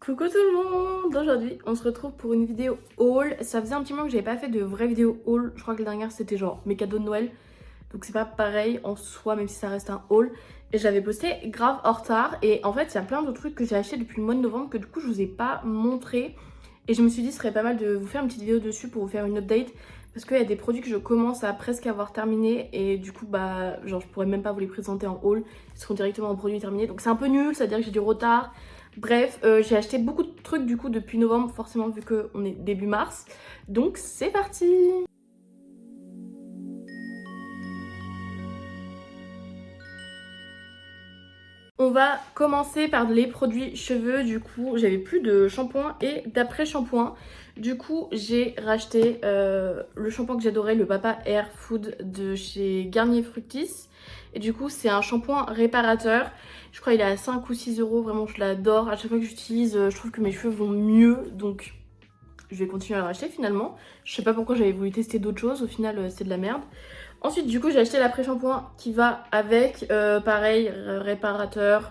Coucou tout le monde! Aujourd'hui on se retrouve pour une vidéo haul. Ça faisait un petit moment que j'avais pas fait de vraie vidéo haul. Je crois que la dernière c'était genre mes cadeaux de Noël. Donc c'est pas pareil en soi même si ça reste un haul. Et j'avais posté grave en retard. Et en fait il y a plein de trucs que j'ai acheté depuis le mois de novembre que du coup je vous ai pas montré. Et je me suis dit ce serait pas mal de vous faire une petite vidéo dessus pour vous faire une update. Parce qu'il y a des produits que je commence à presque avoir terminé. Et du coup bah genre je pourrais même pas vous les présenter en haul. Ils seront directement en produits terminés. Donc c'est un peu nul, c'est à dire que j'ai du retard. Bref, j'ai acheté beaucoup de trucs du coup depuis novembre, forcément vu qu'on est début mars. Donc c'est parti! On va commencer par les produits cheveux. Du coup, j'avais plus de shampoing et d'après-shampoing. Du coup, j'ai racheté le shampoing que j'adorais, le Papa Hair Food de chez Garnier Fructis. Et du coup, c'est un shampoing réparateur. Je crois qu'il est à 5 ou 6 euros. Vraiment, je l'adore. À chaque fois que j'utilise, je trouve que mes cheveux vont mieux. Donc, je vais continuer à le racheter finalement. Je sais pas pourquoi j'avais voulu tester d'autres choses. Au final, c'est de la merde. Ensuite, du coup, j'ai acheté l'après-shampoing qui va avec. Pareil, réparateur.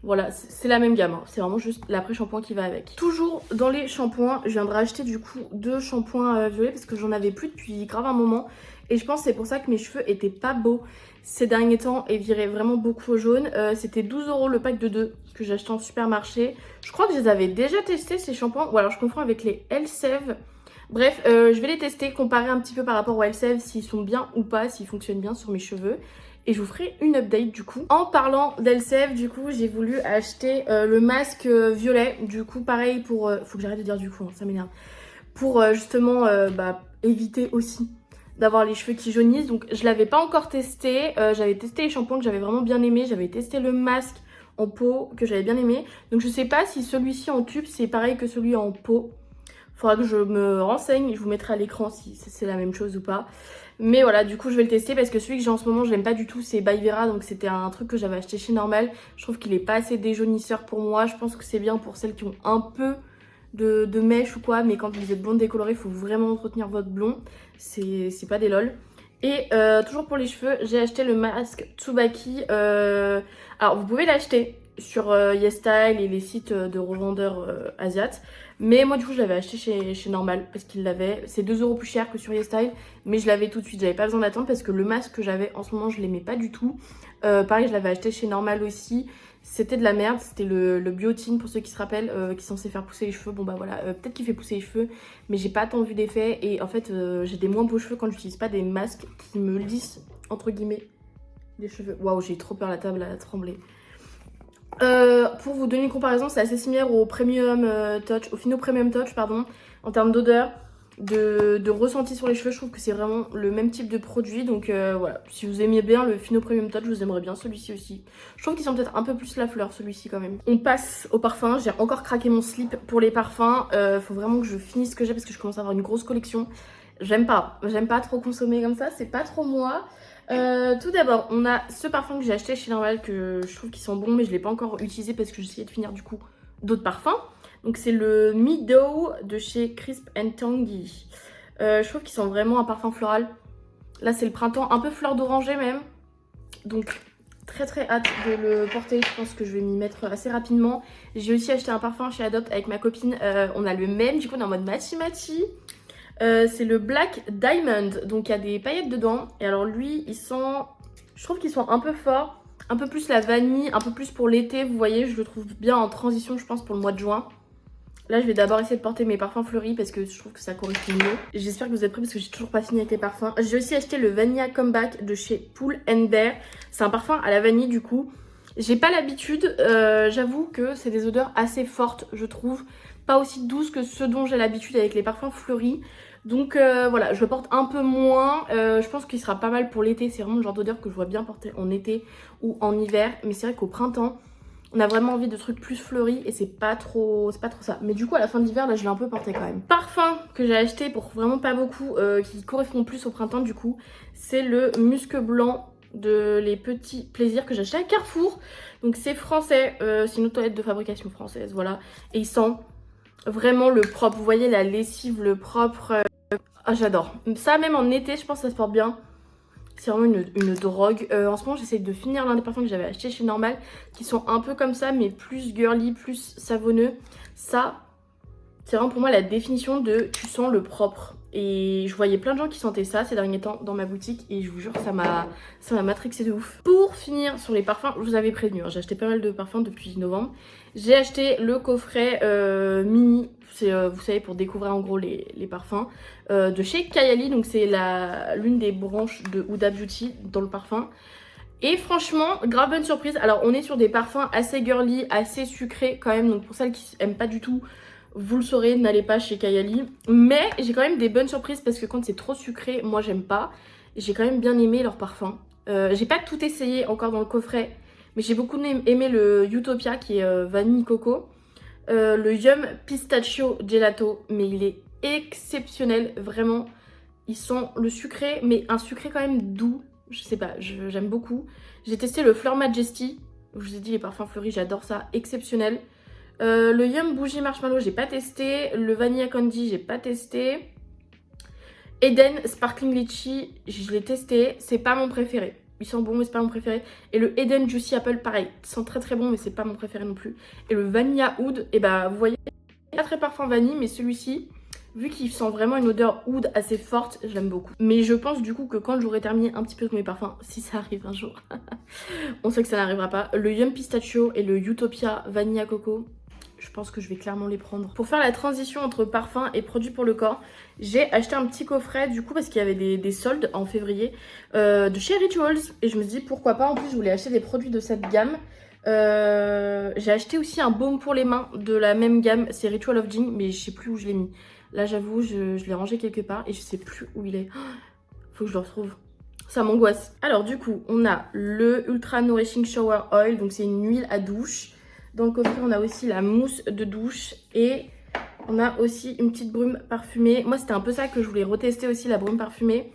Voilà, c'est la même gamme, hein. C'est vraiment juste l'après-shampoing qui va avec. Toujours dans les shampoings, je viens de racheter du coup 2 shampoings violets parce que j'en avais plus depuis grave un moment. Et je pense que c'est pour ça que mes cheveux étaient pas beaux ces derniers temps et viraient vraiment beaucoup au jaune. C'était 12 euros le pack de 2 que j'ai acheté en supermarché. Je crois que je les avais déjà testés ces shampoings, ou alors je confonds avec les Elseve. Bref, je vais les tester, comparer un petit peu par rapport aux Elseve s'ils sont bien ou pas, s'ils fonctionnent bien sur mes cheveux. Et je vous ferai une update du coup. En parlant d'Elseve, du coup, j'ai voulu acheter le masque violet. Du coup, pareil pour... faut que j'arrête de dire du coup, hein, ça m'énerve. Pour justement éviter aussi d'avoir les cheveux qui jaunissent. Donc je l'avais pas encore testé. J'avais testé les shampoings que j'avais vraiment bien aimé. J'avais testé le masque en pot que j'avais bien aimé. Donc je sais pas si celui-ci en tube c'est pareil que celui en pot. Faudra que je me renseigne, je vous mettrai à l'écran si c'est la même chose ou pas. Mais voilà, du coup je vais le tester parce que celui que j'ai en ce moment je l'aime pas du tout, c'est By Vera. Donc c'était un truc que j'avais acheté chez Normal. Je trouve qu'il est pas assez déjaunisseur pour moi. Je pense que c'est bien pour celles qui ont un peu de mèche ou quoi. Mais quand vous êtes blonde décolorée, il faut vraiment entretenir votre blond. C'est pas des lol. Et toujours pour les cheveux, j'ai acheté le masque Tsubaki. Alors vous pouvez l'acheter sur YesStyle et les sites de revendeurs asiates. Mais moi du coup je l'avais acheté chez Normal parce qu'il l'avait. C'est 2 euros plus cher que sur YesStyle. Mais je l'avais tout de suite, j'avais pas besoin d'attendre parce que le masque que j'avais en ce moment je l'aimais pas du tout. Pareil je l'avais acheté chez Normal aussi. C'était de la merde, c'était le Biotine pour ceux qui se rappellent, qui est censé faire pousser les cheveux. Bon bah voilà, peut-être qu'il fait pousser les cheveux, mais j'ai pas tant vu d'effet. Et en fait j'ai des moins beaux cheveux quand j'utilise pas des masques qui me lissent entre guillemets les cheveux. Waouh, j'ai trop peur, la table a tremblé. Pour vous donner une comparaison, c'est assez similaire au Premium Touch, au Fino Premium Touch pardon, en termes d'odeur, de ressenti sur les cheveux. Je trouve que c'est vraiment le même type de produit. Donc voilà, si vous aimiez bien le Fino Premium Touch, vous aimerez bien celui-ci aussi. Je trouve qu'ils sont peut-être un peu plus la fleur celui-ci quand même. On passe au parfum. J'ai encore craqué mon slip pour les parfums. Faut vraiment que je finisse ce que j'ai parce que je commence à avoir une grosse collection. J'aime pas trop consommer comme ça, c'est pas trop moi. Tout d'abord, on a ce parfum que j'ai acheté chez Normal que je trouve qu'ils sont bons, mais je l'ai pas encore utilisé parce que j'essayais de finir du coup d'autres parfums. Donc c'est le Meadow de chez Crisp Tangy. Je trouve qu'ils sont vraiment un parfum floral. Là c'est le printemps, un peu fleur d'oranger même. Donc très très hâte de le porter. Je pense que je vais m'y mettre assez rapidement. J'ai aussi acheté un parfum chez Adopt avec ma copine. On a le même, du coup on est en mode matchy. C'est le Black Diamond, donc il y a des paillettes dedans. Et alors lui, je trouve qu'ils sont un peu forts, un peu plus la vanille, un peu plus pour l'été. Vous voyez, je le trouve bien en transition, je pense, pour le mois de juin. Là, je vais d'abord essayer de porter mes parfums fleuris parce que je trouve que ça correspond mieux. J'espère que vous êtes prêts parce que j'ai toujours pas fini avec les parfums. J'ai aussi acheté le Vanilla Comeback de chez Pull & Bear. C'est un parfum à la vanille du coup. J'ai pas l'habitude, j'avoue que c'est des odeurs assez fortes, je trouve. Pas aussi douces que ce dont j'ai l'habitude avec les parfums fleuris. Donc voilà, je le porte un peu moins. Je pense qu'il sera pas mal pour l'été. C'est vraiment le genre d'odeur que je vois bien porter en été ou en hiver. Mais c'est vrai qu'au printemps, on a vraiment envie de trucs plus fleuris et c'est pas trop ça. Mais du coup, à la fin de l'hiver, là, je l'ai un peu porté quand même. Parfum que j'ai acheté pour vraiment pas beaucoup, qui correspond plus au printemps du coup, c'est le Musc Blanc de Les Petits Plaisirs que j'ai acheté à Carrefour. Donc c'est français, c'est une toilette de fabrication française, voilà. Et il sent vraiment le propre. Vous voyez la lessive, le propre. Ah, j'adore. Ça, même en été, je pense que ça se porte bien. C'est vraiment une drogue. En ce moment, j'essaye de finir l'un des parfums que j'avais acheté chez Normal, qui sont un peu comme ça, mais plus girly, plus savonneux. Ça, c'est vraiment pour moi la définition de tu sens le propre. Et je voyais plein de gens qui sentaient ça ces derniers temps dans ma boutique et je vous jure ça m'a matrixé de ouf. Pour finir sur les parfums, je vous avais prévenu, hein, j'ai acheté pas mal de parfums depuis novembre. J'ai acheté le coffret mini, c'est vous savez pour découvrir en gros les parfums de chez Kayali. Donc c'est l'une des branches de Huda Beauty dans le parfum. Et franchement, grave bonne surprise. Alors on est sur des parfums assez girly, assez sucrés quand même. Donc pour celles qui aiment pas du tout, vous le saurez, n'allez pas chez Kayali. Mais j'ai quand même des bonnes surprises parce que quand c'est trop sucré, moi j'aime pas. J'ai quand même bien aimé leur parfum. J'ai pas tout essayé encore dans le coffret, mais j'ai beaucoup aimé le Utopia qui est vanille coco. Le Yum Pistachio Gelato, mais il est exceptionnel, vraiment. Il sent le sucré, mais un sucré quand même doux. Je sais pas, j'aime beaucoup. J'ai testé le Fleur Majesty. Je vous ai dit les parfums fleuris, j'adore ça, exceptionnel. Le Yum Bougie Marshmallow, j'ai pas testé. Le Vanilla Candy, j'ai pas testé. Eden Sparkling Lychee, je l'ai testé. C'est pas mon préféré. Il sent bon, mais c'est pas mon préféré. Et le Eden Juicy Apple, pareil. Il sent très très bon, mais c'est pas mon préféré non plus. Et le Vanilla Oud, et bah vous voyez, pas très parfum vanille, mais celui-ci, vu qu'il sent vraiment une odeur oud assez forte, j'aime beaucoup. Mais je pense du coup que quand j'aurai terminé un petit peu tous mes parfums, si ça arrive un jour, on sait que ça n'arrivera pas. Le Yum Pistachio et le Utopia Vanilla Coco, je pense que je vais clairement les prendre. Pour faire la transition entre parfum et produits pour le corps, j'ai acheté un petit coffret du coup parce qu'il y avait des soldes en février de chez Rituals. Et je me suis dit pourquoi pas, en plus je voulais acheter des produits de cette gamme. J'ai acheté aussi un baume pour les mains de la même gamme, c'est Ritual of Jing, mais je sais plus où je l'ai mis. Là j'avoue, je l'ai rangé quelque part et je sais plus où il est. Faut que je le retrouve. Ça m'angoisse. Alors du coup, on a le Ultra Nourishing Shower Oil, donc c'est une huile à douche. Dans le coffret, on a aussi la mousse de douche et on a aussi une petite brume parfumée. Moi, c'était un peu ça que je voulais retester aussi, la brume parfumée.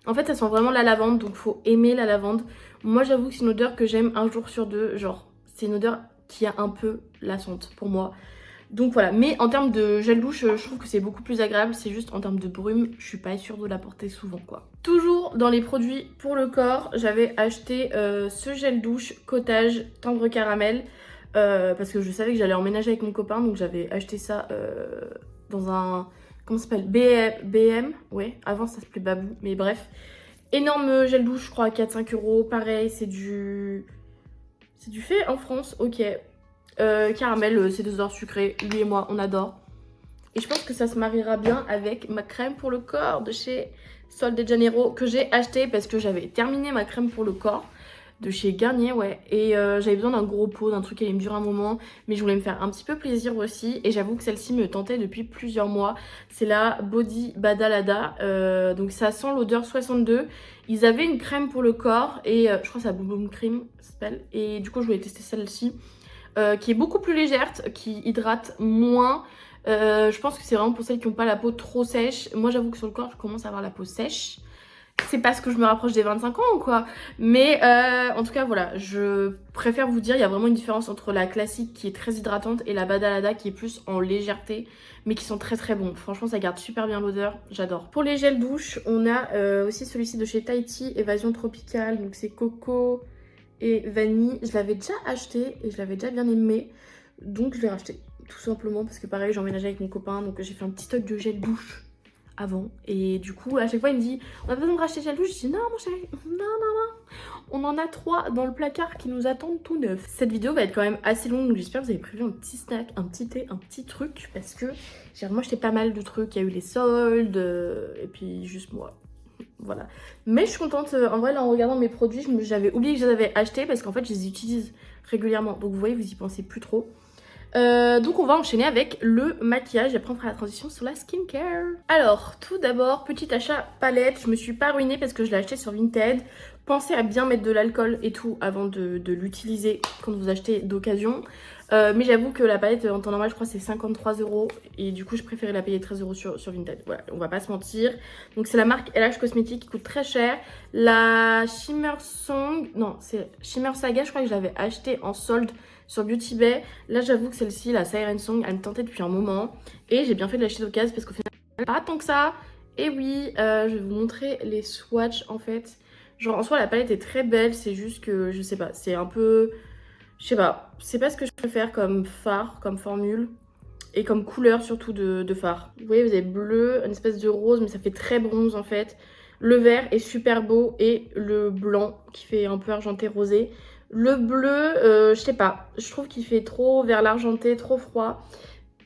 En fait, ça sent vraiment la lavande, donc faut aimer la lavande. Moi, j'avoue que c'est une odeur que j'aime un jour sur deux. Genre, c'est une odeur qui a un peu la sente pour moi. Donc voilà, mais en termes de gel douche, je trouve que c'est beaucoup plus agréable. C'est juste en termes de brume, je suis pas sûre de la porter souvent quoi. Toujours dans les produits pour le corps, j'avais acheté ce gel douche Cottage Tendre Caramel. Parce que je savais que j'allais emménager avec mon copain, donc j'avais acheté ça dans un... Comment ça s'appelle, BM, ouais, avant ça s'appelait Babou, mais bref. Énorme gel douche, je crois, à 4-5 euros. Pareil, c'est du fait en France, ok. Caramel, c'est des odeurs sucrées, lui et moi, on adore. Et je pense que ça se mariera bien avec ma crème pour le corps de chez Sol de Janeiro, que j'ai acheté parce que j'avais terminé ma crème pour le corps de chez Garnier, ouais. Et j'avais besoin d'un gros pot, d'un truc qui allait me durer un moment, mais je voulais me faire un petit peu plaisir aussi. Et j'avoue que celle-ci me tentait depuis plusieurs mois. C'est la Body Badalada, donc ça sent l'odeur 62. Ils avaient une crème pour le corps et je crois que c'est la Boom Boom Cream, ça s'appelle. Et du coup je voulais tester celle-ci, qui est beaucoup plus légère, qui hydrate moins. Je pense que c'est vraiment pour celles qui n'ont pas la peau trop sèche. Moi j'avoue que sur le corps je commence à avoir la peau sèche. C'est parce que je me rapproche des 25 ans ou quoi. Mais en tout cas voilà, je préfère vous dire, il y a vraiment une différence entre la classique qui est très hydratante et la Badalada qui est plus en légèreté, mais qui sont très très bons. Franchement ça garde super bien l'odeur, j'adore. Pour les gels douche, on a aussi celui-ci de chez Tahiti, Évasion Tropicale, donc c'est coco et vanille. Je l'avais déjà acheté et je l'avais déjà bien aimé, donc je l'ai racheté. Tout simplement parce que pareil, j'ai emménagé avec mon copain, donc j'ai fait un petit stock de gel douche avant. Et du coup, à chaque fois, il me dit on a besoin de racheter gel douche. Je dis non, mon chéri, non. On en a 3 dans le placard qui nous attendent tout neuf. Cette vidéo va être quand même assez longue, donc j'espère que vous avez prévu un petit snack, un petit thé, un petit truc. Parce que j'ai vraiment acheté pas mal de trucs. Il y a eu les soldes, et puis juste moi. Voilà. Mais je suis contente. En vrai, là, en regardant mes produits, j'avais oublié que je les avais achetés parce qu'en fait, je les utilise régulièrement. Donc, vous voyez, vous y pensez plus trop. Donc on va enchaîner avec le maquillage et après on fera la transition sur la skincare. Alors tout d'abord, petit achat palette, je me suis pas ruinée parce que je l'ai acheté sur Vinted. Pensez à bien mettre de l'alcool et tout avant de l'utiliser quand vous achetez d'occasion. Mais j'avoue que la palette en temps normal je crois c'est 53 € et du coup je préférais la payer 13 € sur Vinted. Voilà, on va pas se mentir. Donc c'est la marque LH Cosmetics qui coûte très cher. La Shimmer Song, non c'est Shimmer Saga, je crois que je l'avais acheté en solde sur Beauty Bay. Là j'avoue que celle-ci, la Siren Song, elle me tentait depuis un moment. Et j'ai bien fait de l'acheter d'occasion parce qu'au final, pas tant que ça. Et oui, je vais vous montrer les swatchs en fait. Genre en soi la palette est très belle, c'est juste que je sais pas, c'est un peu... Je sais pas, c'est pas ce que je préfère comme fard, comme formule. et comme couleur surtout de fard. Vous voyez, vous avez bleu, une espèce de rose, mais ça fait très bronze en fait. Le vert est super beau et le blanc qui fait un peu argenté rosé. Le bleu, je sais pas, je trouve qu'il fait trop vers l'argenté, trop froid.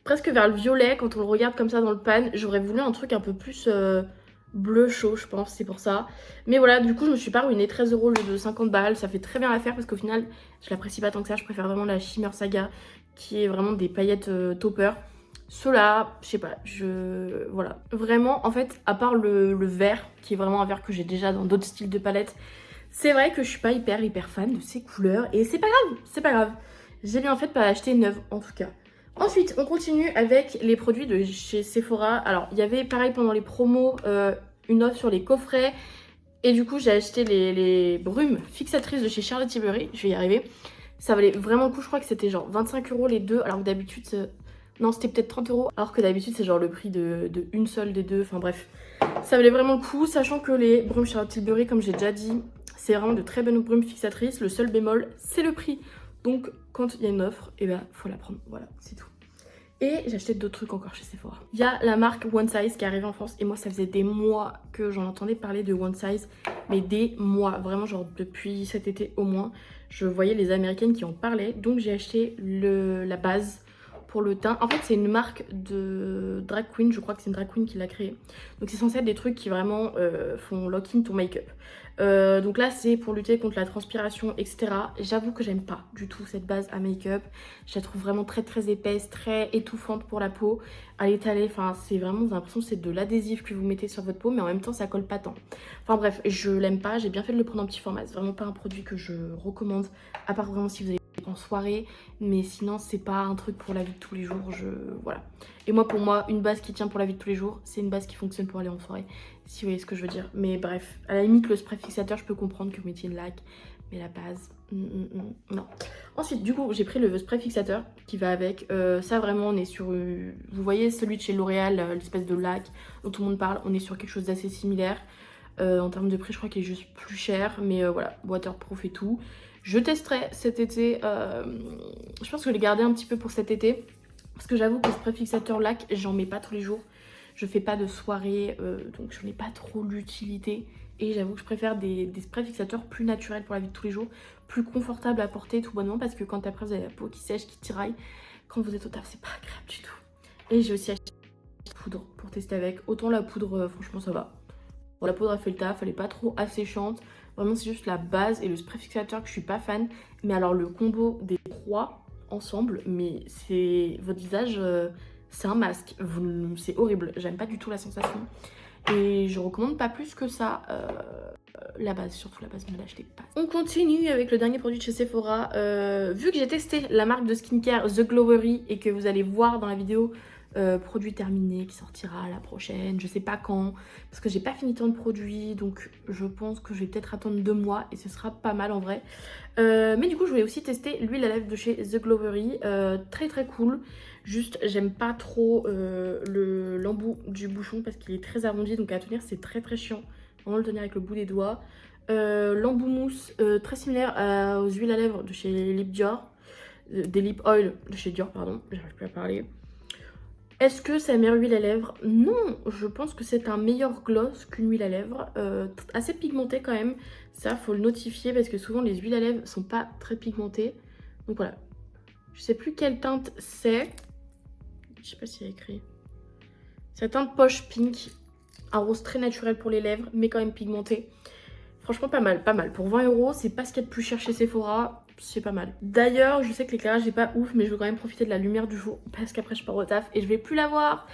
Presque vers le violet quand on le regarde comme ça dans le pan. J'aurais voulu un truc un peu plus bleu chaud, je pense, c'est pour ça. Mais voilà, du coup, je me suis pas ruinée. 13 € au lieu de 50 balles. Ça fait très bien l'affaire parce qu'au final, je l'apprécie pas tant que ça. Je préfère vraiment la Shimmer Saga qui est vraiment des paillettes topper. Ceux-là, je sais pas, voilà. Vraiment, en fait, à part le vert, qui est vraiment un vert que j'ai déjà dans d'autres styles de palettes, c'est vrai que je suis pas hyper fan de ces couleurs. Et c'est pas grave, c'est pas grave. J'ai bien fait de pas l'acheter neuve, en tout cas. Ensuite, on continue avec les produits de chez Sephora. Alors, il y avait pareil pendant les promos, une offre sur les coffrets. Et du coup, j'ai acheté les brumes fixatrices de chez Charlotte Tilbury. Je vais y arriver. Ça valait vraiment le coup, je crois que c'était genre 25 € les deux. Alors que d'habitude, non, c'était peut-être 30 €. Alors que d'habitude, c'est genre le prix de une seule des deux. Enfin bref, ça valait vraiment le coup. Sachant que les brumes Charlotte Tilbury, comme j'ai déjà dit, c'est vraiment de très bonnes brumes fixatrices. Le seul bémol, c'est le prix. Donc quand il y a une offre, et ben faut la prendre, voilà, c'est tout. Et j'ai acheté d'autres trucs encore chez Sephora. Il y a la marque One Size qui est arrivée en France et moi ça faisait des mois que j'en entendais parler de One Size, mais des mois, vraiment genre depuis cet été au moins. Je voyais les américaines qui en parlaient, donc j'ai acheté la base pour le teint. En fait c'est une marque de drag queen, je crois que c'est une drag queen qui l'a créée. Donc c'est censé être des trucs qui vraiment font lock in ton make-up. Donc là c'est pour lutter contre la transpiration etc. J'avoue que j'aime pas du tout cette base à make-up. Je la trouve vraiment très épaisse, très étouffante pour la peau. À l'étaler, enfin c'est vraiment, vous avez l'impression que c'est de l'adhésif que vous mettez sur votre peau, mais en même temps ça colle pas tant. Enfin bref, je l'aime pas, j'ai bien fait de le prendre en petit format. C'est vraiment pas un produit que je recommande, à part vraiment si vous avez en soirée, mais sinon c'est pas un truc pour la vie de tous les jours, voilà. Et moi pour moi, une base qui tient pour la vie de tous les jours, c'est une base qui fonctionne pour aller en soirée, si vous voyez ce que je veux dire. Mais bref, à la limite le spray fixateur, je peux comprendre que vous mettiez une laque, mais la base, non. Ensuite, du coup, j'ai pris le spray fixateur qui va avec. Ça, vraiment, on est sur... vous voyez celui de chez L'Oréal, l'espèce de lac dont tout le monde parle. On est sur quelque chose d'assez similaire. En termes de prix, je crois qu'il est juste plus cher. Mais voilà, waterproof et tout. Je testerai cet été. Je pense que je vais les garder un petit peu pour cet été. Parce que j'avoue que le spray fixateur lac, j'en mets pas tous les jours. Je fais pas de soirée, donc je n'ai pas trop l'utilité. Et j'avoue que je préfère des sprays fixateurs plus naturels pour la vie de tous les jours, plus confortables à porter tout bonnement, parce que quand après vous avez la peau qui sèche, qui tiraille, quand vous êtes au taf, c'est pas agréable du tout. Et j'ai aussi acheté la poudre pour tester avec. Autant la poudre, franchement ça va. Bon, la poudre a fait le taf, elle est pas trop asséchante. Vraiment c'est juste la base et le spray fixateur que je suis pas fan. Mais alors le combo des trois ensemble, mais c'est votre visage... c'est un masque, c'est horrible, j'aime pas du tout la sensation. Et je recommande pas plus que ça la base, surtout la base, ne l'achetez pas. On continue avec le dernier produit de chez Sephora. Vu que j'ai testé la marque de skincare The Glowery et que vous allez voir dans la vidéo produit terminé qui sortira la prochaine, je sais pas quand, parce que j'ai pas fini tant de produits, donc je pense que je vais peut-être attendre 2 mois et ce sera pas mal en vrai. Mais du coup je voulais aussi tester l'huile à lèvres de chez The Glowery, très cool. Juste j'aime pas trop l'embout du bouchon parce qu'il est très arrondi, donc à tenir c'est très chiant, vraiment le tenir avec le bout des doigts. L'embout mousse très similaire aux huiles à lèvres de chez Lip Dior, des lip oil de chez Dior pardon, j'arrive plus à parler. Est-ce que c'est la meilleure huile à lèvres? Non, je pense que c'est un meilleur gloss qu'une huile à lèvres, assez pigmentée quand même. Ça, faut le notifier parce que souvent les huiles à lèvres sont pas très pigmentées. Donc voilà, je sais plus quelle teinte c'est. Je sais pas s'il y a écrit. C'est la teinte poche pink, un rose très naturel pour les lèvres, mais quand même pigmenté. Franchement pas mal, pas mal. Pour 20 €, c'est pas ce qu'il y a de plus cher chez Sephora. C'est pas mal. D'ailleurs, je sais que l'éclairage est pas ouf, mais je veux quand même profiter de la lumière du jour parce qu'après je pars au taf et je vais plus la voir.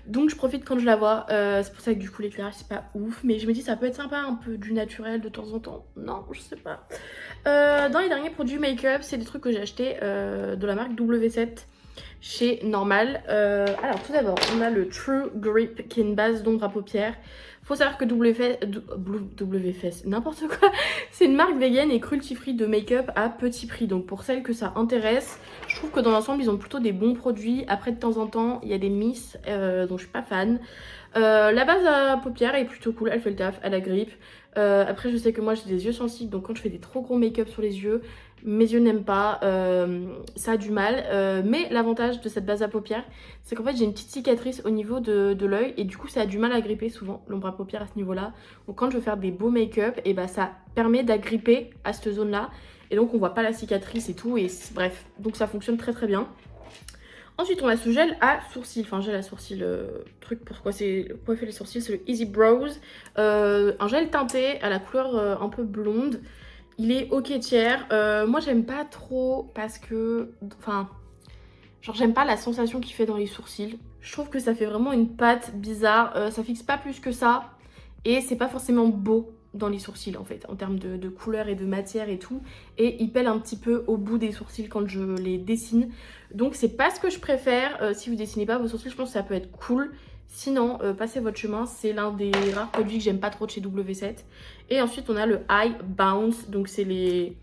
Donc je profite quand je la vois. C'est pour ça que du coup l'éclairage c'est pas ouf, mais je me dis ça peut être sympa un peu du naturel de temps en temps. Non, je sais pas. Dans les derniers produits make-up, c'est des trucs que j'ai achetés de la marque W7 chez Normal. Alors tout d'abord, on a le True Grip qui est une base d'ombre à paupières. Faut savoir que WFS, n'importe quoi, c'est une marque vegan et cruelty-free de make-up à petit prix. Donc pour celles que ça intéresse, je trouve que dans l'ensemble, ils ont plutôt des bons produits. Après, de temps en temps, il y a des miss dont je suis pas fan. La base à paupières est plutôt cool, elle fait le taf, elle a grippe. Après, je sais que moi, j'ai des yeux sensibles, donc quand je fais des trop gros make-up sur les yeux, Mes yeux n'aiment pas, ça a du mal. Mais l'avantage de cette base à paupières, c'est qu'en fait j'ai une petite cicatrice au niveau de l'œil et du coup ça a du mal à gripper souvent, l'ombre à paupières à ce niveau-là. Donc quand je veux faire des beaux make-up, et bah ça permet d'agripper à cette zone-là. Et donc on voit pas la cicatrice et tout, et bref, donc ça fonctionne très très bien. Ensuite, on a ce gel à sourcils, enfin gel à sourcils, truc pour coiffer les sourcils, c'est le Easy Brows. Un gel teinté à la couleur un peu blonde. Il est ok tiers. Moi, j'aime pas trop parce que, enfin, genre j'aime pas la sensation qu'il fait dans les sourcils. Je trouve que ça fait vraiment une pâte bizarre. Ça fixe pas plus que ça et c'est pas forcément beau dans les sourcils en fait, en termes de couleur et de matière et tout. Et il pèle un petit peu au bout des sourcils quand je les dessine. Donc c'est pas ce que je préfère. Si vous dessinez pas vos sourcils, je pense que ça peut être cool. Sinon, passez votre chemin. C'est l'un des rares produits que j'aime pas trop de chez W7. Et ensuite, on a le Eye Bounce. Donc c'est des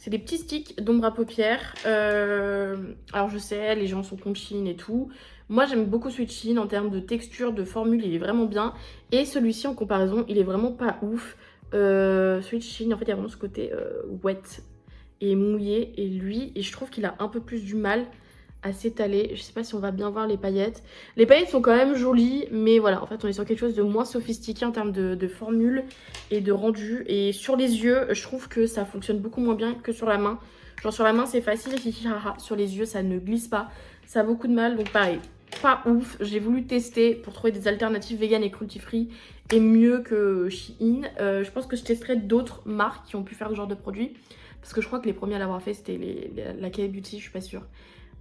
petits sticks d'ombre à paupières. Alors je sais, les gens sont contre Shein et tout. Moi j'aime beaucoup Sweet Shein en termes de texture, de formule, il est vraiment bien. Et celui-ci en comparaison, il est vraiment pas ouf. Sweet Shein, en fait il y a vraiment ce côté wet et mouillé. Et je trouve qu'il a un peu plus du mal à s'étaler. Je sais pas si on va bien voir les paillettes. Les paillettes sont quand même jolies, mais voilà, en fait on est sur quelque chose de moins sophistiqué en termes de formule et de rendu. Et sur les yeux, je trouve que ça fonctionne beaucoup moins bien que sur la main. Genre sur la main c'est facile, sur les yeux ça ne glisse pas. Ça a beaucoup de mal, donc pareil, pas ouf. J'ai voulu tester pour trouver des alternatives vegan et cruelty free et mieux que Shein. Je pense que je testerai d'autres marques qui ont pu faire ce genre de produit. Parce que je crois que les premiers à l'avoir fait c'était la K-Beauty, je suis pas sûre.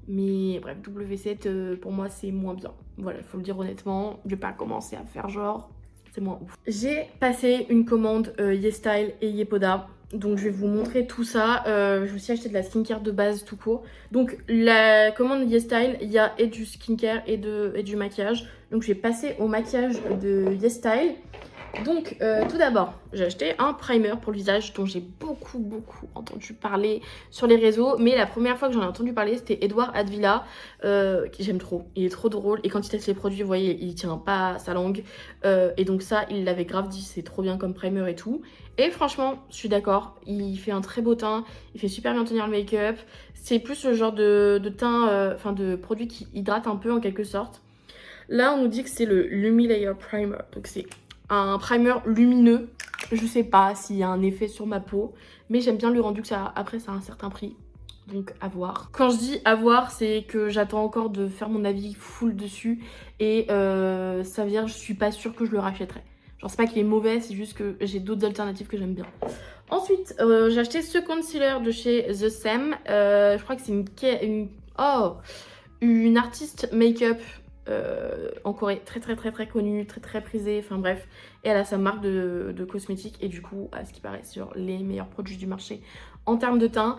Mais bref, W7 pour moi c'est moins bien. Voilà, il faut le dire honnêtement. Je vais pas commencer à faire genre, c'est moins ouf. J'ai passé une commande YesStyle et Yepoda. Donc je vais vous montrer tout ça. Je vais aussi acheter de la skincare de base tout court. Donc la commande YesStyle, il y a et du skincare et du maquillage. Donc je vais passer au maquillage de YesStyle. Donc tout d'abord, j'ai acheté un primer pour le visage dont j'ai beaucoup entendu parler sur les réseaux. Mais la première fois que j'en ai entendu parler, c'était Edouard Advila, que j'aime trop. Il est trop drôle et quand il teste les produits, vous voyez, il tient pas sa langue. Et donc ça, il l'avait grave dit, c'est trop bien comme primer et tout. Et franchement, je suis d'accord, il fait un très beau teint, il fait super bien tenir le make-up. C'est plus le genre de teint, enfin de produit qui hydrate un peu en quelque sorte. Là, on nous dit que c'est le Lumi Layer Primer, donc c'est un primer lumineux. Je sais pas s'il y a un effet sur ma peau, mais j'aime bien le rendu que ça a. Après, ça a un certain prix, donc à voir. Quand je dis à voir, c'est que j'attends encore de faire mon avis full dessus. Et ça veut dire je suis pas sûre que je le rachèterai. Genre c'est pas qu'il est mauvais, c'est juste que j'ai d'autres alternatives que j'aime bien. Ensuite, j'ai acheté ce concealer de chez The Sam. Je crois que c'est une artiste make-up en Corée, très connue, très prisée, enfin bref. Et elle a sa marque de cosmétiques et du coup, à ce qui paraît, sur les meilleurs produits du marché en termes de teint.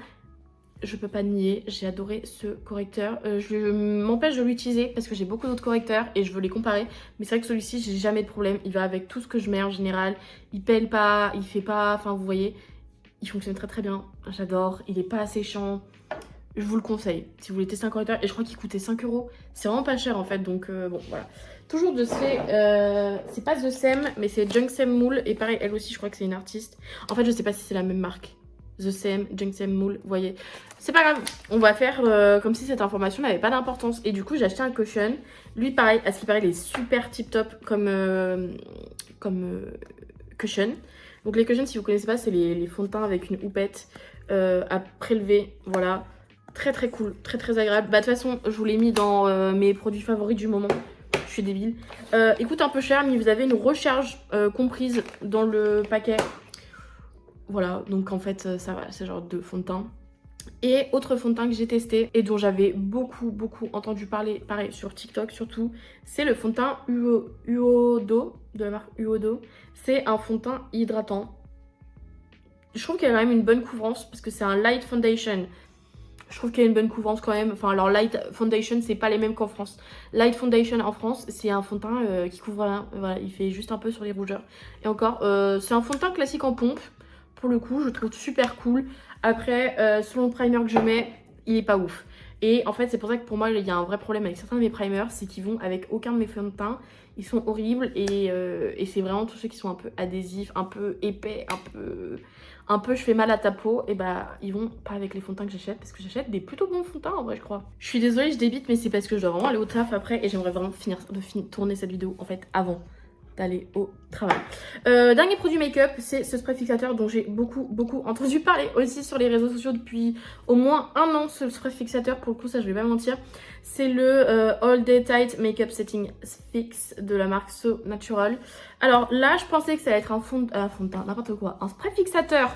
Je peux pas nier, j'ai adoré ce correcteur. Je m'empêche de l'utiliser parce que j'ai beaucoup d'autres correcteurs et je veux les comparer. Mais c'est vrai que celui-ci, j'ai jamais de problème. Il va avec tout ce que je mets en général. Il pèle pas, il fait pas, enfin vous voyez, il fonctionne très bien. J'adore, il est pas asséchant. Je vous le conseille si vous voulez tester un correcteur. Et je crois qu'il coûtait 5 €. C'est vraiment pas cher en fait, donc bon voilà. Toujours de c'est pas The Sam, mais c'est Jung Sam Mool. Et pareil, elle aussi, je crois que c'est une artiste. En fait, je sais pas si c'est la même marque. The Sam, Jung Sam Mool, vous voyez. C'est pas grave, on va faire comme si cette information n'avait pas d'importance. Et du coup, j'ai acheté un cushion. Lui, pareil, à ce qui paraît, il est super tip top comme cushion. Donc les cushions, si vous connaissez pas, c'est les fonds de teint avec une houppette à prélever, voilà. Très cool, très agréable. Bah de toute façon, je vous l'ai mis dans mes produits favoris du moment. Je suis débile. Il coûte un peu cher, mais vous avez une recharge comprise dans le paquet. Voilà, donc en fait, ça va, c'est genre de fond de teint. Et autre fond de teint que j'ai testé et dont j'avais beaucoup entendu parler, pareil, sur TikTok surtout, c'est le fond de teint Uodo, de la marque Uodo. C'est un fond de teint hydratant. Je trouve qu'il y a quand même une bonne couvrance parce que c'est un light foundation. Je trouve qu'il y a une bonne couvrance quand même. Enfin, alors light foundation, c'est pas les mêmes qu'en France. Light foundation en France, c'est un fond de teint qui couvre rien. Voilà, il fait juste un peu sur les rougeurs. Et encore, c'est un fond de teint classique en pompe. Pour le coup, je trouve super cool. Après, selon le primer que je mets, il est pas ouf. Et en fait c'est pour ça que pour moi il y a un vrai problème avec certains de mes primers, c'est qu'ils vont avec aucun de mes fonds de teint. Ils sont horribles et c'est vraiment tous ceux qui sont un peu adhésifs, un peu épais, un peu je fais mal à ta peau, et bah ils vont pas avec les fonds de teint que j'achète parce que j'achète des plutôt bons fonds de teint en vrai je crois. Je suis désolée je débite mais c'est parce que je dois vraiment aller au taf après et j'aimerais vraiment finir de tourner cette vidéo en fait avant d'aller au travail. Dernier produit make-up, c'est ce spray fixateur dont j'ai beaucoup entendu parler aussi sur les réseaux sociaux depuis au moins un an. Ce spray fixateur, pour le coup ça je vais pas mentir, c'est le All Day Tight Makeup Setting Fix de la marque So Natural. Alors là je pensais que ça allait être un fond de teint, n'importe quoi, un spray fixateur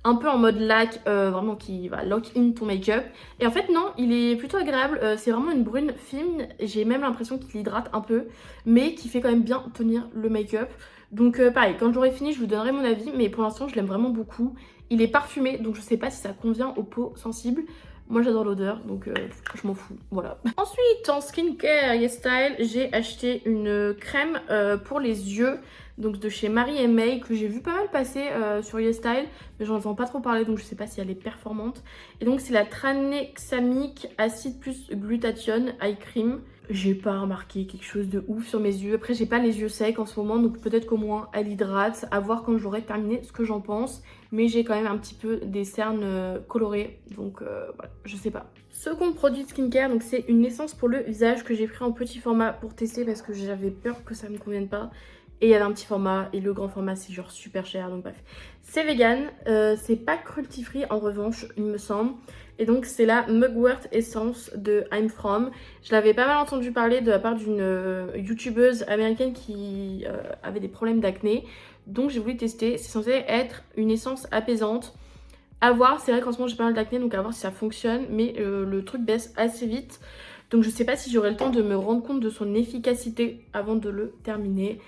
un peu en mode lac, vraiment qui va lock in ton make-up. Et en fait non, il est plutôt agréable, c'est vraiment une brune fine, j'ai même l'impression qu'il hydrate un peu, mais qui fait quand même bien tenir le make-up. Donc pareil, quand j'aurai fini je vous donnerai mon avis, mais pour l'instant je l'aime vraiment beaucoup. Il est parfumé, donc je sais pas si ça convient aux peaux sensibles. Moi j'adore l'odeur, donc je m'en fous, voilà. Ensuite, en skincare YesStyle, j'ai acheté une crème pour les yeux, donc de chez Marie May, que j'ai vu pas mal passer sur YesStyle, mais j'en entends pas trop parler, donc je sais pas si elle est performante. Et donc c'est la Tranexamic Acide plus Glutathione Eye Cream. J'ai pas remarqué quelque chose de ouf sur mes yeux. Après j'ai pas les yeux secs en ce moment, donc peut-être qu'au moins elle hydrate. À voir quand j'aurai terminé ce que j'en pense. Mais j'ai quand même un petit peu des cernes colorées, donc voilà, je sais pas. Second produit de skincare, donc c'est une essence pour le visage que j'ai pris en petit format pour tester parce que j'avais peur que ça me convienne pas. Et il y avait un petit format et le grand format c'est genre super cher, donc bref. C'est vegan, c'est pas cruelty free en revanche il me semble. Et donc c'est la Mugwort Essence de I'm From. Je l'avais pas mal entendu parler de la part d'une youtubeuse américaine qui avait des problèmes d'acné. Donc j'ai voulu tester, c'est censé être une essence apaisante. À voir, c'est vrai qu'en ce moment j'ai pas mal d'acné donc à voir si ça fonctionne. Mais le truc baisse assez vite. Donc je sais pas si j'aurai le temps de me rendre compte de son efficacité avant de le terminer.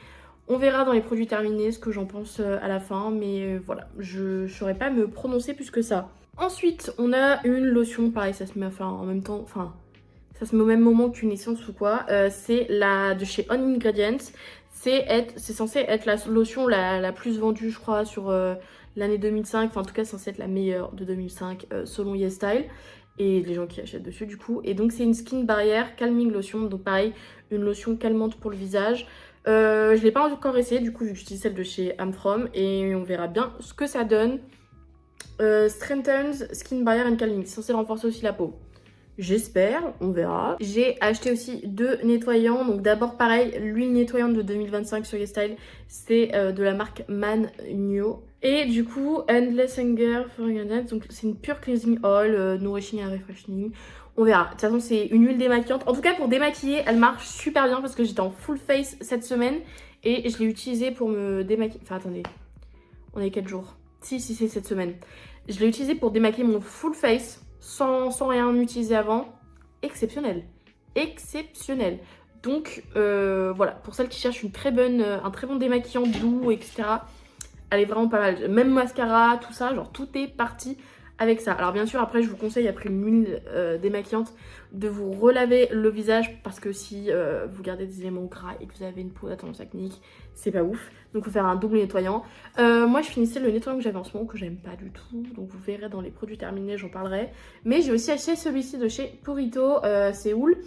On verra dans les produits terminés ce que j'en pense à la fin, mais voilà, je ne saurais pas me prononcer plus que ça. Ensuite, on a une lotion, pareil, ça se met en même temps, enfin, ça se met au même moment qu'une essence ou quoi. C'est la de chez On Ingredients. C'est censé être la lotion la plus vendue, je crois, sur l'année 2005. Enfin, en tout cas, c'est censé être la meilleure de 2005 selon YesStyle. Et les gens qui achètent dessus, du coup. Et donc, c'est une skin barrière calming lotion. Donc, pareil, une lotion calmante pour le visage. Je l'ai pas encore essayé, du coup j'utilise celle de chez I'm From et on verra bien ce que ça donne. Strengthens Skin Barrier and Calming, c'est censé renforcer aussi la peau. J'espère, on verra. J'ai acheté aussi 2 nettoyants. Donc d'abord pareil, l'huile nettoyante de 2025 sur YesStyle, c'est de la marque Man Nyo. Et du coup, Endless Hunger for Ingredients, donc c'est une pure cleansing oil, nourishing and refreshing. On verra. De toute façon, c'est une huile démaquillante. En tout cas, pour démaquiller, elle marche super bien parce que j'étais en full face cette semaine et je l'ai utilisée pour me démaquiller. Enfin, attendez, on est quel jour? Si, c'est cette semaine. Je l'ai utilisée pour démaquiller mon full face sans rien utiliser avant. Exceptionnel. Exceptionnel. Donc, voilà. Pour celles qui cherchent un très bon démaquillant doux, etc., elle est vraiment pas mal. Même mascara, tout ça, genre tout est parti avec ça. Alors bien sûr après je vous conseille après une huile démaquillante de vous relaver le visage parce que si vous gardez des éléments gras et que vous avez une peau à tendance acnéique, c'est pas ouf. Donc il faut faire un double nettoyant. Moi je finissais le nettoyant que j'avais en ce moment que j'aime pas du tout. Donc vous verrez dans les produits terminés, j'en parlerai. Mais j'ai aussi acheté celui-ci de chez Purito Séoul.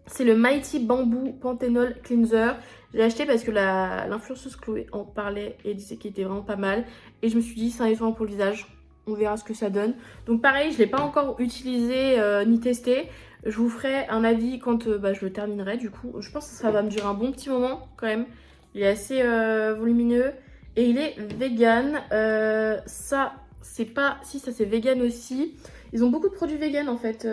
C'est le Mighty Bamboo Panthenol Cleanser. J'ai acheté parce que l'influenceuse Chloé en parlait et disait qu'il était vraiment pas mal. Et je me suis dit c'est un nettoyant pour le visage. On verra ce que ça donne. Donc pareil, je ne l'ai pas encore utilisé ni testé. Je vous ferai un avis quand je le terminerai du coup. Je pense que ça va me durer un bon petit moment quand même. Il est assez volumineux. Et il est vegan. Ça, c'est pas... Si, ça c'est vegan aussi. Ils ont beaucoup de produits vegan en fait.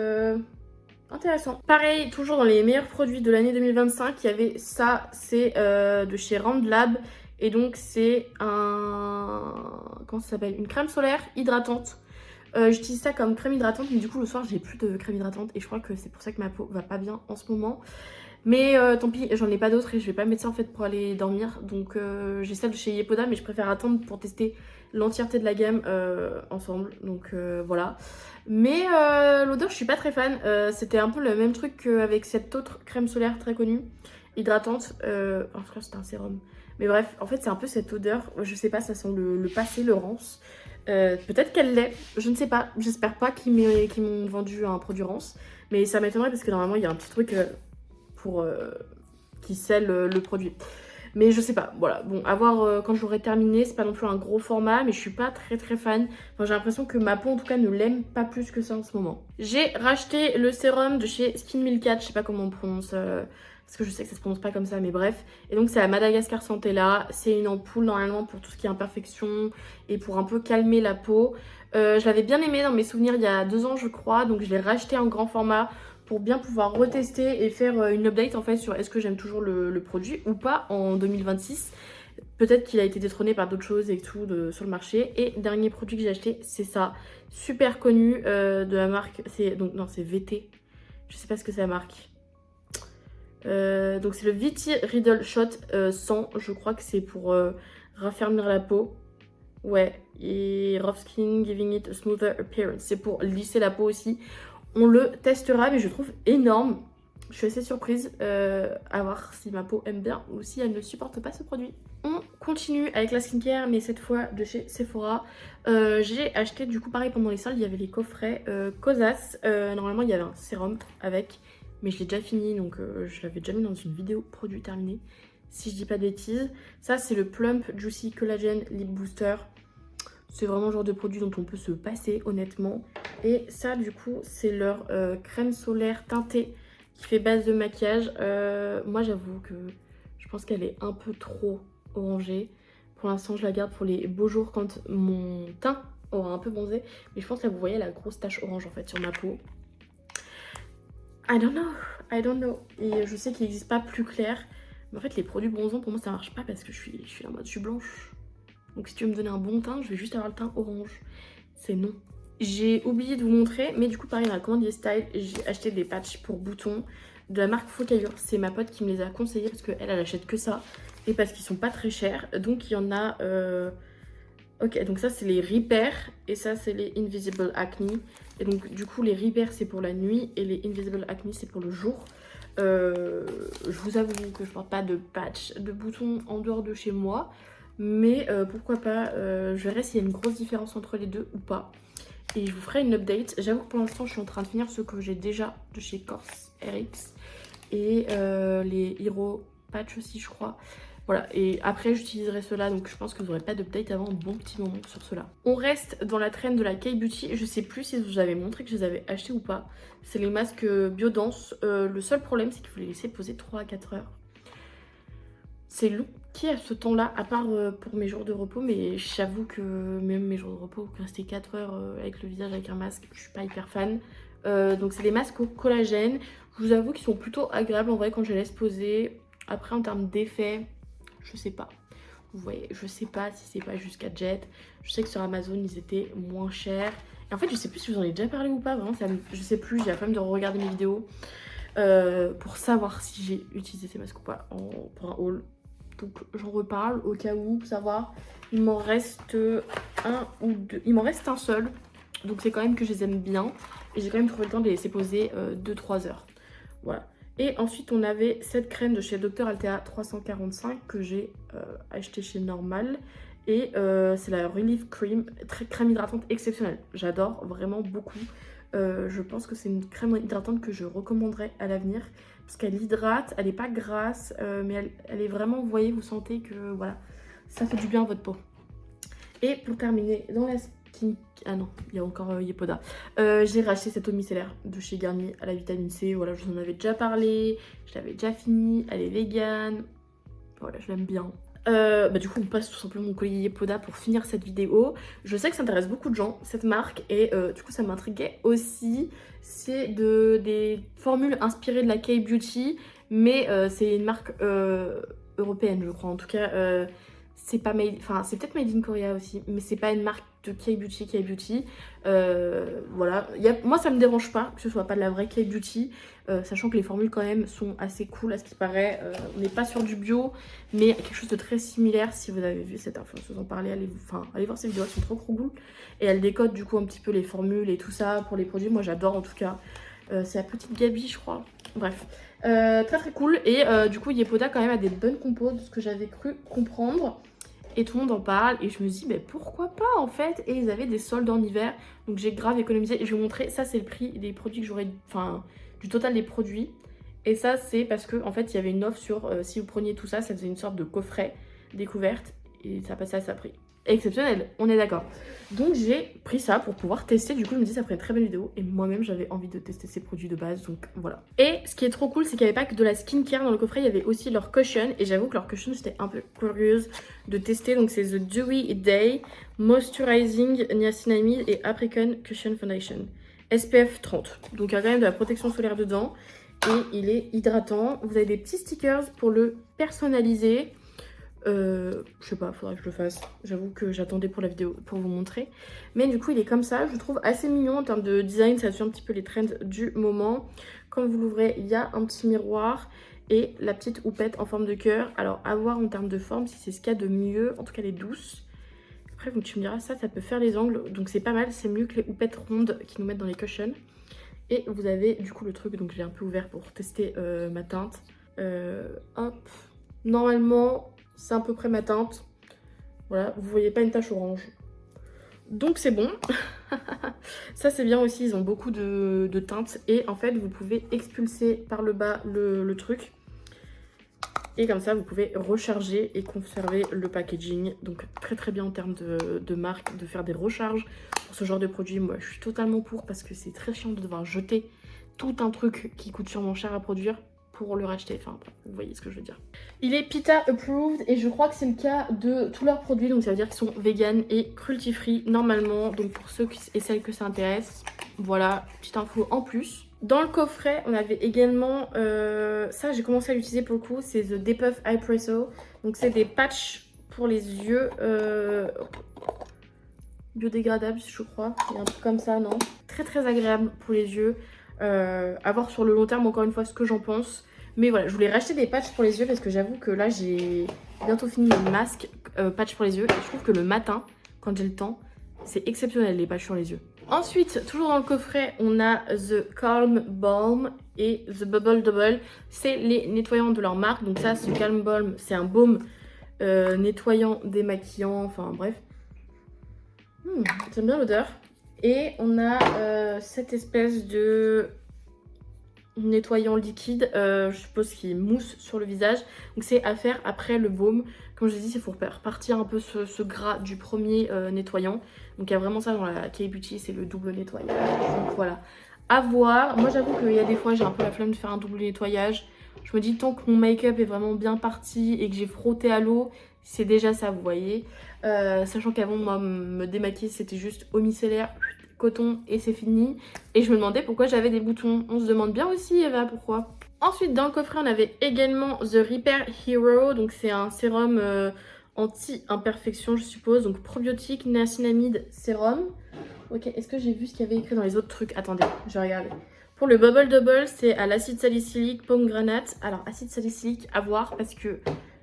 Intéressant. Pareil, toujours dans les meilleurs produits de l'année 2025, il y avait ça. C'est de chez Randlab. Et donc c'est comment ça s'appelle, une crème solaire hydratante. J'utilise ça comme crème hydratante, mais du coup le soir j'ai plus de crème hydratante et je crois que c'est pour ça que ma peau va pas bien en ce moment. Mais tant pis, j'en ai pas d'autres et je vais pas mettre ça en fait pour aller dormir. Donc j'ai celle de chez Yepoda, mais je préfère attendre pour tester l'entièreté de la gamme ensemble. Donc voilà. Mais l'odeur je suis pas très fan. C'était un peu le même truc qu'avec cette autre crème solaire très connue, hydratante. En tout cas c'était un sérum. Mais bref, en fait c'est un peu cette odeur, je sais pas, ça sent le passé, le rance. Peut-être qu'elle l'est, je ne sais pas, j'espère pas qu'ils m'ont vendu un produit rance. Mais ça m'étonnerait parce que normalement il y a un petit truc pour qui scelle le produit. Mais je sais pas, voilà. Bon, à voir quand j'aurai terminé. C'est pas non plus un gros format, mais je suis pas très fan. Enfin, j'ai l'impression que ma peau, en tout cas, ne l'aime pas plus que ça en ce moment. J'ai racheté le sérum de chez Skin Milk. Je sais pas comment on prononce, parce que je sais que ça se prononce pas comme ça, mais bref. Et donc, c'est à Madagascar Centella. C'est une ampoule, normalement, pour tout ce qui est imperfection et pour un peu calmer la peau. Je l'avais bien aimé dans mes souvenirs il y a 2 ans, je crois. Donc, je l'ai racheté en grand format pour bien pouvoir retester et faire une update en fait sur est-ce que j'aime toujours le produit ou pas en 2026. Peut-être qu'il a été détrôné par d'autres choses et tout sur le marché. Et dernier produit que j'ai acheté, c'est ça, super connu de la marque, c'est VT, je sais pas ce que c'est la marque. Donc c'est le VT Riddle Shot 100, je crois que c'est pour raffermir la peau. Ouais, et Rough Skin Giving It a Smoother Appearance, c'est pour lisser la peau aussi. On le testera, mais je trouve énorme. Je suis assez surprise à voir si ma peau aime bien ou si elle ne supporte pas ce produit. On continue avec la skincare, mais cette fois de chez Sephora. J'ai acheté du coup pareil pendant les soldes, il y avait les coffrets Cosas. Normalement il y avait un sérum avec, mais je l'ai déjà fini, donc je l'avais déjà mis dans une vidéo produit terminé, si je dis pas de bêtises. Ça c'est le Plump Juicy Collagen Lip Booster. C'est vraiment le genre de produit dont on peut se passer honnêtement. Et ça du coup c'est leur crème solaire teintée qui fait base de maquillage. Moi j'avoue que je pense qu'elle est un peu trop orangée. Pour l'instant je la garde pour les beaux jours quand mon teint aura un peu bronzé. Mais je pense que là vous voyez la grosse tache orange en fait sur ma peau. I don't know. Et je sais qu'il n'existe pas plus clair. Mais en fait les produits bronzants pour moi ça marche pas parce que je suis en mode je suis blanche. Donc si tu veux me donner un bon teint, je vais juste avoir le teint orange. C'est non. J'ai oublié de vous montrer, mais du coup pareil dans la commande YesStyle, j'ai acheté des patchs pour boutons de la marque Focallure. C'est ma pote qui me les a conseillés parce qu'elle achète que ça et parce qu'ils sont pas très chers. Donc il y en a... Ok, donc ça c'est les Repair et ça c'est les Invisible Acne. Et donc du coup les Repair c'est pour la nuit et les Invisible Acne c'est pour le jour. Je vous avoue que je porte pas de patch de boutons en dehors de chez moi. Mais pourquoi pas, je verrai s'il y a une grosse différence entre les deux ou pas. Et je vous ferai une update. J'avoue que pour l'instant je suis en train de finir ceux que j'ai déjà de chez Corse RX. Et les Hero Patch aussi je crois. Voilà, et après j'utiliserai ceux-là, donc je pense que vous n'aurez pas d'update avant un bon petit moment sur ceux-là. On reste dans la traîne de la K-Beauty. Je sais plus si je vous avais montré que je les avais achetés ou pas. C'est les masques Biodance. Le seul problème c'est qu'il faut les laisser poser 3 à 4 heures. C'est long qui a ce temps-là, à part pour mes jours de repos, mais j'avoue que même mes jours de repos, rester 4 heures avec le visage avec un masque, je suis pas hyper fan. Donc c'est des masques au collagène. Je vous avoue qu'ils sont plutôt agréables en vrai quand je les laisse poser. Après en termes d'effet, je sais pas. Vous voyez, je sais pas si c'est pas jusqu'à Jet. Je sais que sur Amazon ils étaient moins chers. Et en fait je sais plus si je vous en ai déjà parlé ou pas, vraiment je sais plus, j'ai la flemme de regarder mes vidéos pour savoir si j'ai utilisé ces masques ou pas pour un haul. Donc j'en reparle au cas où, pour savoir. Il m'en reste un ou deux. Il m'en reste un seul. Donc c'est quand même que je les aime bien. Et j'ai quand même trouvé le temps de les laisser poser 2-3 heures. Voilà. Et ensuite on avait cette crème de chez Dr Altea 345 que j'ai acheté chez Normal. Et c'est la Relief Cream, crème hydratante exceptionnelle. J'adore vraiment beaucoup. Je pense que c'est une crème hydratante que je recommanderais à l'avenir. Parce qu'elle hydrate, elle n'est pas grasse, mais elle est vraiment, vous voyez, vous sentez que voilà, ça fait du bien à votre peau. Et pour terminer, dans la skin... Ah non, il y a encore Yepoda. J'ai racheté cette eau micellaire de chez Garnier à la vitamine C. Voilà, je vous en avais déjà parlé, je l'avais déjà fini, elle est végane. Voilà, je l'aime bien. Du coup on passe tout simplement mon collier Yepoda pour finir cette vidéo. Je sais que ça intéresse beaucoup de gens cette marque et du coup ça m'intriguait aussi. C'est des formules inspirées de la K-Beauty, mais c'est une marque européenne je crois. En tout cas c'est pas made, enfin c'est peut-être made in Korea aussi, mais c'est pas une marque de K-Beauty. Voilà, moi ça me dérange pas que ce soit pas de la vraie K-Beauty, sachant que les formules quand même sont assez cool à ce qui paraît. On n'est pas sur du bio, mais quelque chose de très similaire. Si vous avez vu cette influenceuse en parler, allez voir ces vidéos, elles sont trop cool. Et elle décode du coup un petit peu les formules et tout ça pour les produits. Moi j'adore en tout cas. C'est la petite Gabi je crois. Bref, très cool. Et du coup Yepoda quand même a des bonnes compos de ce que j'avais cru comprendre. Et tout le monde en parle et je me dis mais pourquoi pas en fait. Et ils avaient des soldes en hiver, donc j'ai grave économisé. Et je vais vous montrer, ça c'est le prix des produits que j'aurais, enfin du total des produits. Et ça c'est parce que en fait il y avait une offre sur si vous preniez tout ça, ça faisait une sorte de coffret découverte et ça passait à sa prix. Exceptionnel, on est d'accord. Donc j'ai pris ça pour pouvoir tester, du coup je me dis ça ferait une très belle vidéo et moi-même j'avais envie de tester ces produits de base, donc voilà. Et ce qui est trop cool c'est qu'il n'y avait pas que de la skincare dans le coffret, il y avait aussi leur cushion et j'avoue que leur cushion j'étais un peu curieuse de tester, donc c'est The Dewy Day Moisturizing Niacinamide et Apricot Cushion Foundation SPF 30, donc il y a quand même de la protection solaire dedans et il est hydratant. Vous avez des petits stickers pour le personnaliser. Je sais pas, faudrait que je le fasse. J'avoue que j'attendais pour la vidéo pour vous montrer. Mais du coup, il est comme ça. Je le trouve assez mignon en termes de design. Ça suit un petit peu les trends du moment. Quand vous l'ouvrez, il y a un petit miroir et la petite houppette en forme de cœur. Alors, à voir en termes de forme si c'est ce qu'il y a de mieux. En tout cas, elle est douce. Après, tu me diras, ça peut faire les angles. Donc, c'est pas mal. C'est mieux que les houpettes rondes qui nous mettent dans les cushions. Et vous avez du coup le truc. Donc, j'ai un peu ouvert pour tester ma teinte. Hop. Normalement... c'est à peu près ma teinte. Voilà, vous voyez pas une tache orange. Donc c'est bon. Ça c'est bien aussi, ils ont beaucoup de teintes. Et en fait, vous pouvez expulser par le bas le truc. Et comme ça, vous pouvez recharger et conserver le packaging. Donc très très bien en termes de marque, de faire des recharges pour ce genre de produit. Moi, je suis totalement pour parce que c'est très chiant de devoir jeter tout un truc qui coûte sûrement cher à produire pour le racheter, enfin vous voyez ce que je veux dire. Il est PETA approved et je crois que c'est le cas de tous leurs produits, donc ça veut dire qu'ils sont vegan et cruelty free normalement, donc pour ceux et celles que ça intéresse, voilà, petite info en plus. Dans le coffret, on avait également, ça j'ai commencé à l'utiliser pour le coup, c'est The Depuff Eye Presso, donc c'est des patchs pour les yeux biodégradables je crois, il y a un truc comme ça, non? Très très agréable pour les yeux. À voir sur le long terme encore une fois ce que j'en pense, mais voilà, je voulais racheter des patchs pour les yeux parce que j'avoue que là j'ai bientôt fini mes masques patchs pour les yeux et je trouve que le matin quand j'ai le temps c'est exceptionnel les patchs sur les yeux. Ensuite, toujours dans le coffret, on a The Calm Balm et The Bubble Double, c'est les nettoyants de leur marque. Donc ça, ce Calm Balm, c'est un baume nettoyant, démaquillant, enfin bref, j'aime bien l'odeur. Et on a cette espèce de nettoyant liquide, je suppose qui mousse sur le visage. Donc c'est à faire après le baume. Comme je l'ai dit, c'est pour repartir un peu ce gras du premier nettoyant. Donc il y a vraiment ça dans la K-Beauty, c'est le double nettoyage. Donc voilà, à voir. Moi j'avoue qu'il y a des fois j'ai un peu la flemme de faire un double nettoyage. Je me dis tant que mon make-up est vraiment bien parti et que j'ai frotté à l'eau, c'est déjà ça, vous voyez. Sachant qu'avant, moi, me démaquiller, c'était juste eau micellaire, coton et c'est fini. Et je me demandais pourquoi j'avais des boutons. On se demande bien aussi, Eva, pourquoi. Ensuite, dans le coffret, on avait également The Repair Hero. Donc, c'est un sérum anti-imperfection, je suppose. Donc, probiotique, niacinamide, sérum. Ok, est-ce que j'ai vu ce qu'il y avait écrit dans les autres trucs? Attendez, je vais regarder. Pour le Bubble Double, c'est à l'acide salicylique, pomme granate. Alors, acide salicylique, à voir parce que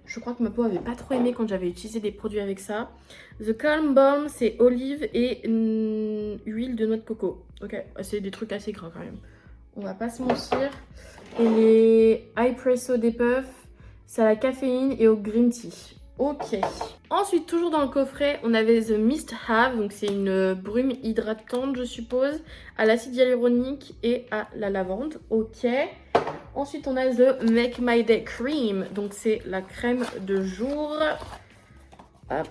je crois que ma peau avait pas trop aimé quand j'avais utilisé des produits avec ça. The Calm Balm, c'est olive et huile de noix de coco. Ok, c'est des trucs assez gras quand même. On va pas se mentir. Et les Eye Presso Depuff, c'est à la caféine et au green tea. Ok. Ensuite, toujours dans le coffret, on avait The Mist Have. Donc c'est une brume hydratante, je suppose, à l'acide hyaluronique et à la lavande. Ok. Ensuite, on a The Make My Day Cream. Donc, c'est la crème de jour. Hop.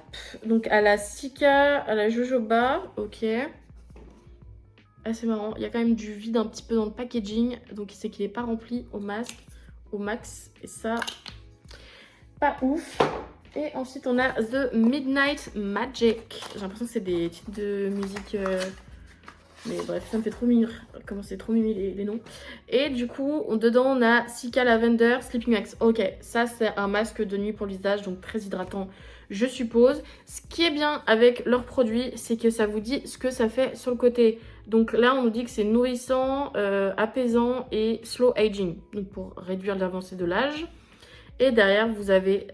Donc, à la Sika, à la jojoba. Ok. Assez marrant. Il y a quand même du vide un petit peu dans le packaging. Donc, c'est qu'il n'est pas rempli au max. Et ça, pas ouf. Et ensuite, on a The Midnight Magic. J'ai l'impression que c'est des titres de musique... mais bref, ça me fait trop mimir. Comment c'est trop mimi les noms. Et du coup, dedans, on a Sika Lavender Sleeping Mask. Ok, ça c'est un masque de nuit pour le visage, donc très hydratant, je suppose. Ce qui est bien avec leurs produits, c'est que ça vous dit ce que ça fait sur le côté. Donc là, on nous dit que c'est nourrissant, apaisant et slow aging. Donc pour réduire l'avancée de l'âge. Et derrière, vous avez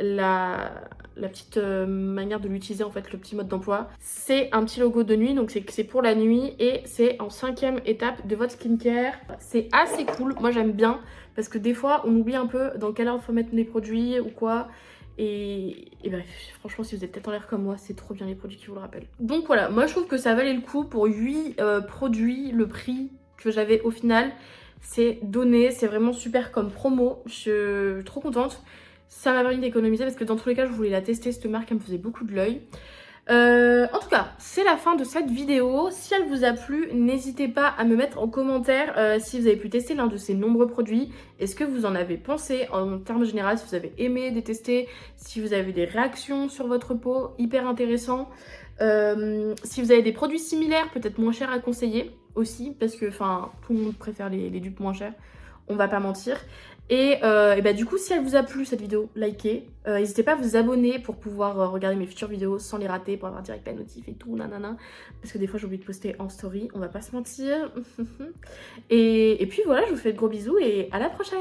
la petite manière de l'utiliser en fait, le petit mode d'emploi. C'est un petit logo de nuit, donc c'est pour la nuit et c'est en 5e étape de votre skincare. C'est assez cool, moi j'aime bien parce que des fois on oublie un peu dans quel ordre faut mettre les produits ou quoi. Et bref, franchement si vous êtes peut-être en l'air comme moi, c'est trop bien les produits qui vous le rappellent. Donc voilà, moi je trouve que ça valait le coup pour 8 produits, le prix que j'avais au final. C'est donné, c'est vraiment super comme promo, je suis trop contente. Ça m'a permis d'économiser parce que dans tous les cas je voulais la tester, cette marque elle me faisait beaucoup de l'œil. En tout cas, c'est la fin de cette vidéo. Si elle vous a plu, n'hésitez pas à me mettre en commentaire si vous avez pu tester l'un de ces nombreux produits. Est-ce que vous en avez pensé en termes généraux, si vous avez aimé détester, si vous avez des réactions sur votre peau, hyper intéressant. Si vous avez des produits similaires, peut-être moins chers à conseiller aussi, parce que enfin tout le monde préfère les dupes moins chères, on va pas mentir. Et bah du coup si elle vous a plu cette vidéo, likez, n'hésitez pas à vous abonner pour pouvoir regarder mes futures vidéos sans les rater, pour avoir direct la notif et tout, nanana, parce que des fois j'ai oublié de poster en story, on va pas se mentir. Et puis voilà, je vous fais de gros bisous et à la prochaine.